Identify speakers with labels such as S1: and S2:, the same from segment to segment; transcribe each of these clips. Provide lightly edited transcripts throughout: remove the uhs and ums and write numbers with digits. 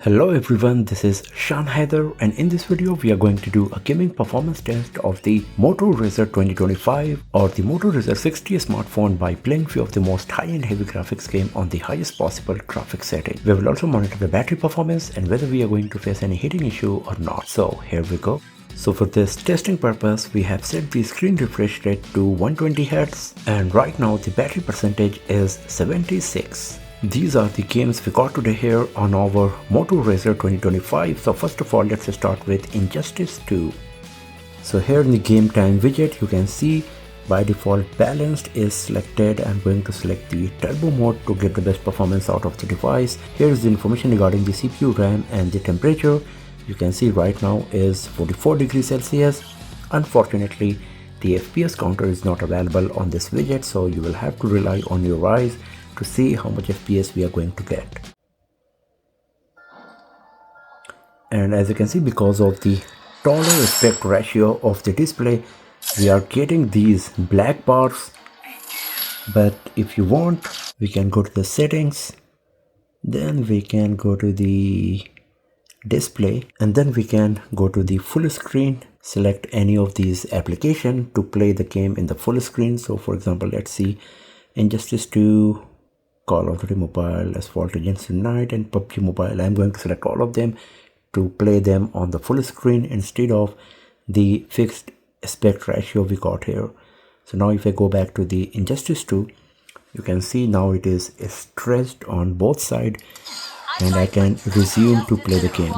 S1: Hello everyone, this is Shan Haider, and in this video we are going to do a gaming performance test of the Moto Razr 2025 or the Moto Razr 60 smartphone by playing few of the most high-end heavy graphics game on the highest possible graphics setting. We will also monitor the battery performance and whether we are going to face any heating issue or not. So here we go. So for this testing purpose, we have set the screen refresh rate to 120Hz and right now the battery percentage is 76. These are the games we got today here on our Moto Razr 2025. So first of all, let's start with Injustice 2. So here in the game time widget, you can see by default balanced is selected. I'm going to select the turbo mode to get the best performance out of the device. Here is the information regarding the CPU, RAM and the temperature. You can see right now is 44 degrees Celsius. Unfortunately, the FPS counter is not available on this widget, so you will have to rely on your eyes to see how much FPS we are going to get. And as you can see, because of the taller aspect ratio of the display, we are getting these black bars. But if you want, we can go to the settings, then we can go to the display, and then we can go to the full screen, select any of these applications to play the game in the full screen. So for example, let's see Injustice 2, Call of Duty Mobile, Asphalt Legends Unite and PUBG Mobile. I'm going to select all of them to play them on the full screen instead of the fixed aspect ratio we got here. So now if I go back to the Injustice 2, you can see now it is stretched on both sides and I can resume to play the game.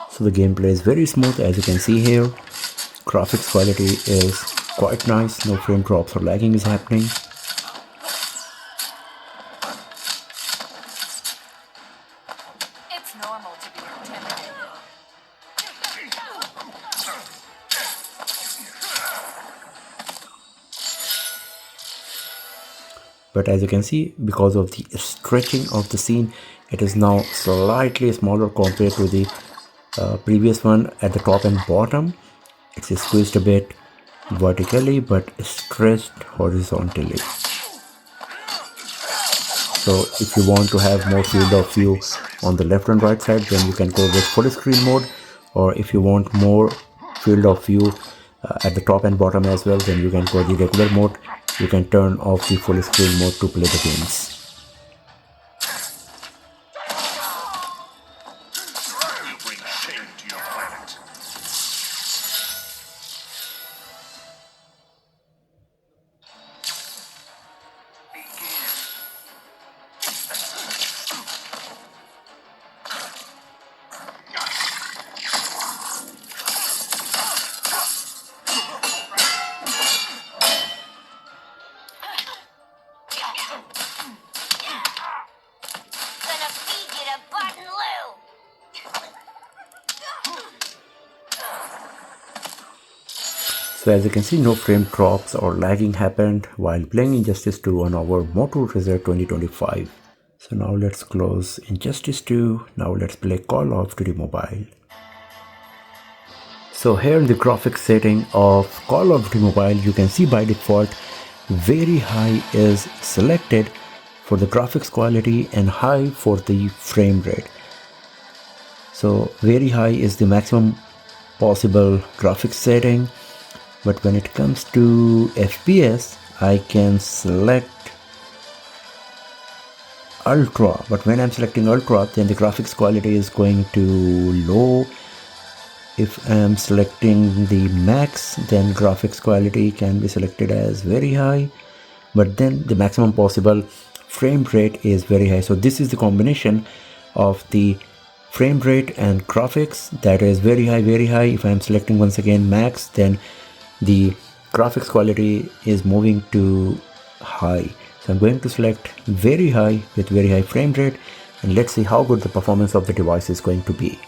S1: So the gameplay is very smooth, as you can see here. Graphics quality is quite nice, no frame drops or lagging is happening.
S2: It's normal to be intimidated.
S1: But as you can see, because of the stretching of the scene, it is now slightly smaller compared to the previous one at the top and bottom. It's squeezed a bit vertically but stretched horizontally. So if you want to have more field of view on the left and right side, then you can go with full screen mode, or if you want more field of view at the top and bottom as well, then you can go the regular mode. You can turn off the full screen mode to play the games. So as you can see, no frame drops or lagging happened while playing Injustice 2 on our Moto Razr 2025. So now let's close Injustice 2. Now let's play Call of Duty Mobile. So here in the graphics setting of Call of Duty Mobile, you can see by default very high is selected for the graphics quality and high for the frame rate. So very high is the maximum possible graphics setting. But when it comes to FPS, I can select Ultra. But when I'm selecting Ultra, then the graphics quality is going to low. If I'm selecting the Max, then graphics quality can be selected as very high. But then the maximum possible frame rate is very high. So this is the combination of the frame rate and graphics that is very high, very high. If I'm selecting once again Max, then the graphics quality is moving to high. So I'm going to select very high with very high frame rate, and let's see how good the performance of the device is going to be.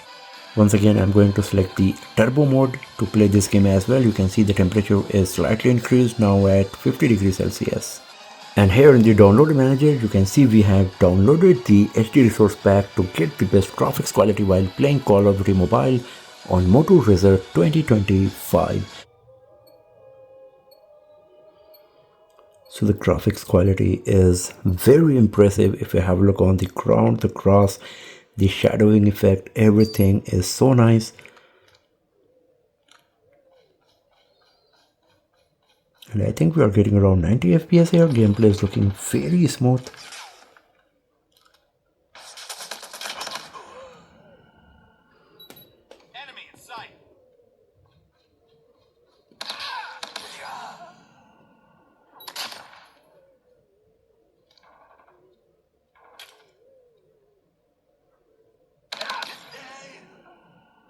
S1: Once again, I'm going to select the turbo mode to play this game as well. You can see the temperature is slightly increased now at 50 degrees Celsius. And here in the download manager, you can see we have downloaded the HD resource pack to get the best graphics quality while playing Call of Duty Mobile on Moto Razr 2025. So the graphics quality is very impressive. If you have a look on the ground, the grass, the shadowing effect, everything is so nice. And I think we are getting around 90 FPS here. Gameplay is looking very smooth.
S3: Enemy in sight.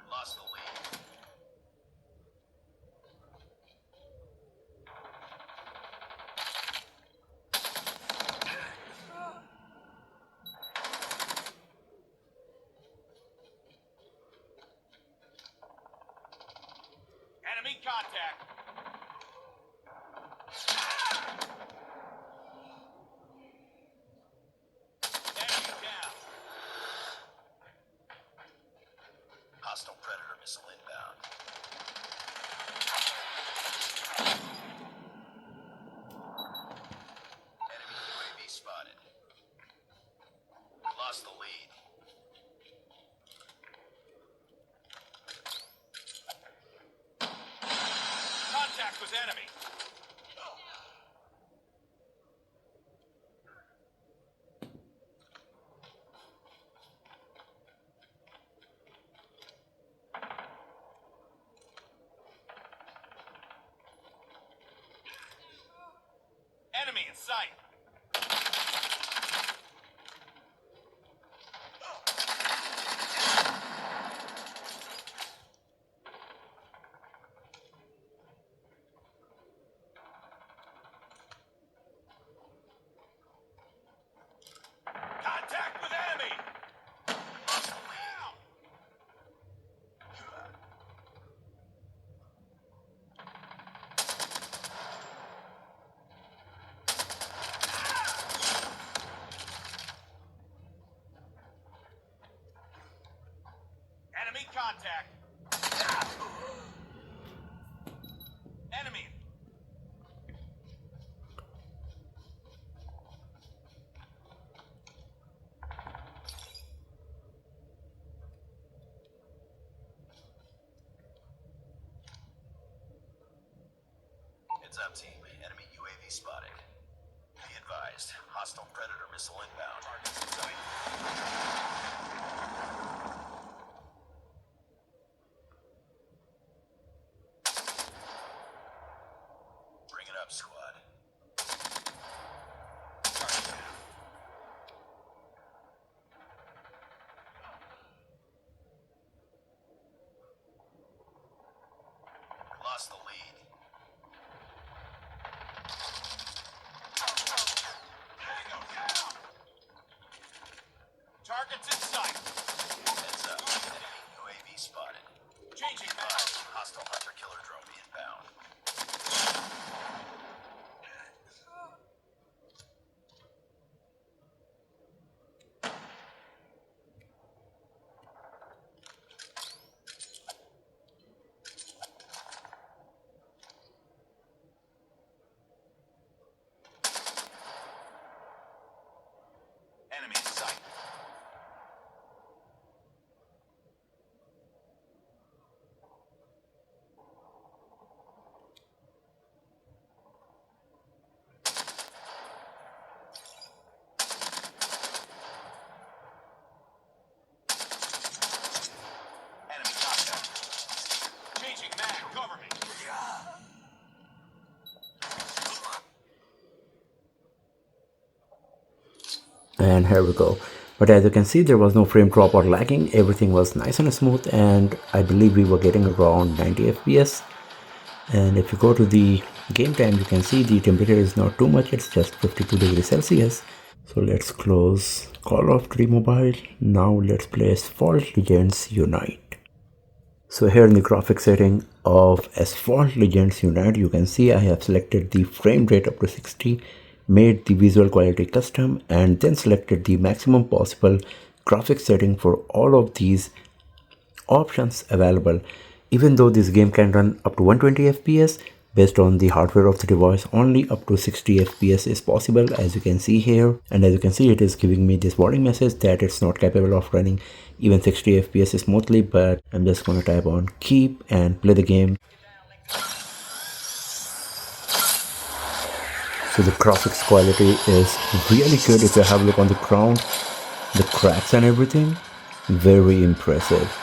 S3: Lost the lead. Enemy contact. Enemy down. Hostile predator missile inbound. Enemy UAV spotted. We lost the lead. Contact with enemy. Enemy in sight. Contact with enemy. Lost the lead. Enemy contact. Enemy. Heads up, team. Enemy UAV spotted. Be advised. Hostile predator missile inbound. Targets in sight. Bring it up, squad. Target down. Lost the lead. Targets in sight. Heads up. Enemy UAV spotted. Changing back. Hostile hunter killer drone inbound. Enemy in sight. Enemy contact. Changing mag. Cover me.
S1: And here we go. But as you can see, there was no frame drop or lagging. Everything was nice and smooth, and I believe we were getting around 90 FPS. And if you go to the game time, you can see the temperature is not too much. It's just 52 degrees Celsius. So let's close Call of Duty Mobile. Now let's play Asphalt Legends Unite. So here in the graphics setting of Asphalt Legends Unite, you can see I have selected the frame rate up to 60, made the visual quality custom, and then selected the maximum possible graphics setting for all of these options available. Even though this game can run up to 120 FPS, based on the hardware of the device, only up to 60 fps is possible, as you can see here. And as you can see, it is giving me this warning message that it's not capable of running even 60 fps smoothly. But I'm just gonna type on keep and play the game. So the graphics quality is really good. If you have a look on the ground, the cracks and everything, very impressive.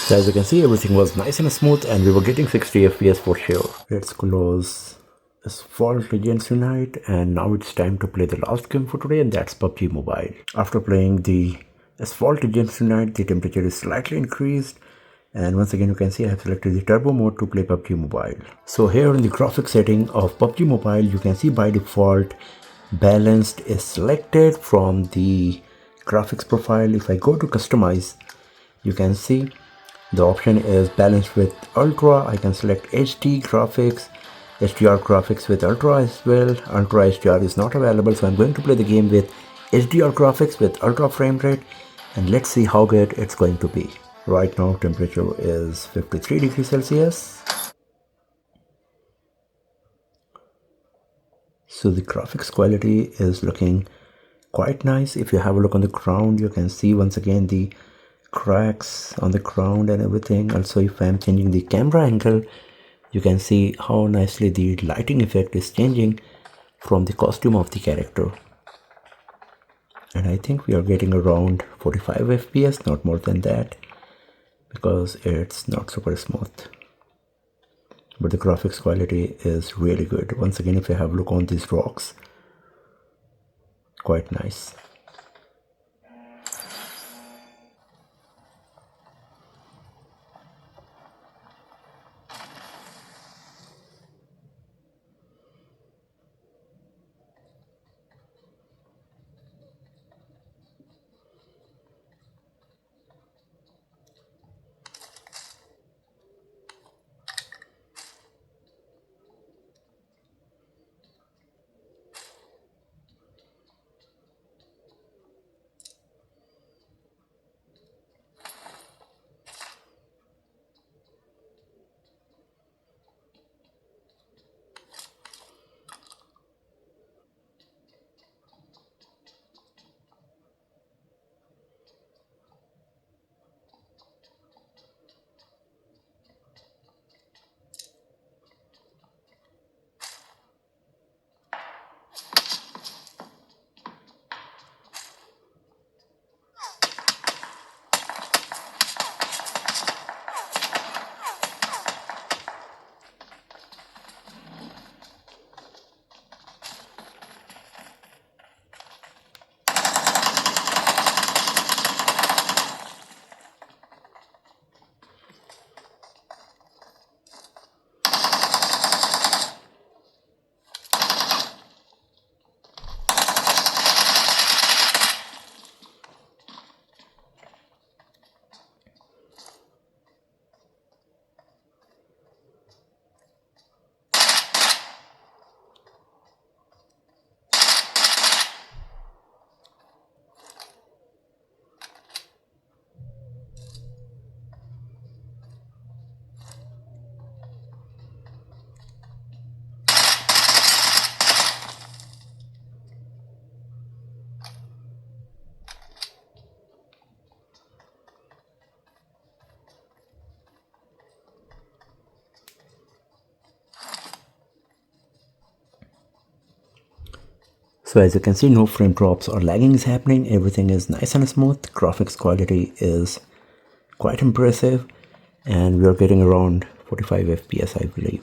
S1: So as you can see, everything was nice and smooth and we were getting 60 fps for sure. Let's close Asphalt Legends Unite, and now it's time to play the last game for today, and that's PUBG Mobile. After playing the Asphalt Legends Unite, the temperature is slightly increased, and once again you can see I have selected the turbo mode to play PUBG Mobile. So here in the graphics setting of PUBG Mobile, you can see by default balanced is selected from the graphics profile. If I go to customize, you can see the option is balanced with ultra. I can select HD graphics, HDR graphics with ultra as well. Ultra HDR is not available, so I'm going to play the game with HDR graphics with ultra frame rate, and let's see how good it's going to be. Right now temperature is 53 degrees Celsius. So the graphics quality is looking quite nice. If you have a look on the ground, you can see once again the cracks on the ground and everything. Also, if I'm changing the camera angle, you can see how nicely the lighting effect is changing from the costume of the character. And I think we are getting around 45 fps, not more than that, because it's not super smooth. But the graphics quality is really good. Once again, if you have a look on these rocks, quite nice. So as you can see, no frame drops or lagging is happening. Everything is nice and smooth. Graphics quality is quite impressive, and we are getting around 45 FPS, I believe.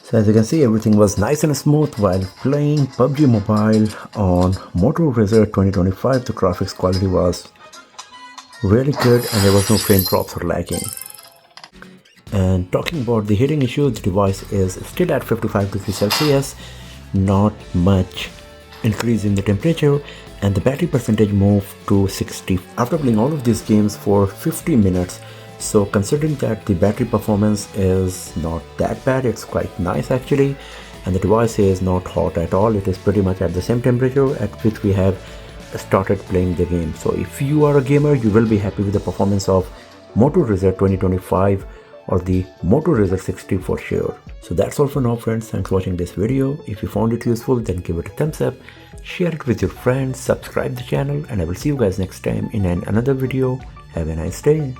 S1: So as you can see, everything was nice and smooth while playing PUBG Mobile on Moto Razr 2025. The graphics quality was really good and there was no frame drops or lagging. And talking about the heating issue, the device is still at 55 degrees Celsius, not much increase in the temperature, and the battery percentage moved to 60 after playing all of these games for 50 minutes. So considering that the battery performance is not that bad, it's quite nice actually, and the device is not hot at all. It is pretty much at the same temperature at which we have started playing the game. So if you are a gamer, you will be happy with the performance of Moto Razr 2025 or the Moto Razr 60 for sure. So that's all for now friends. Thanks for watching this video. If you found it useful, then give it a thumbs up, share it with your friends, subscribe the channel, and I will see you guys next time in another video. Have a nice day.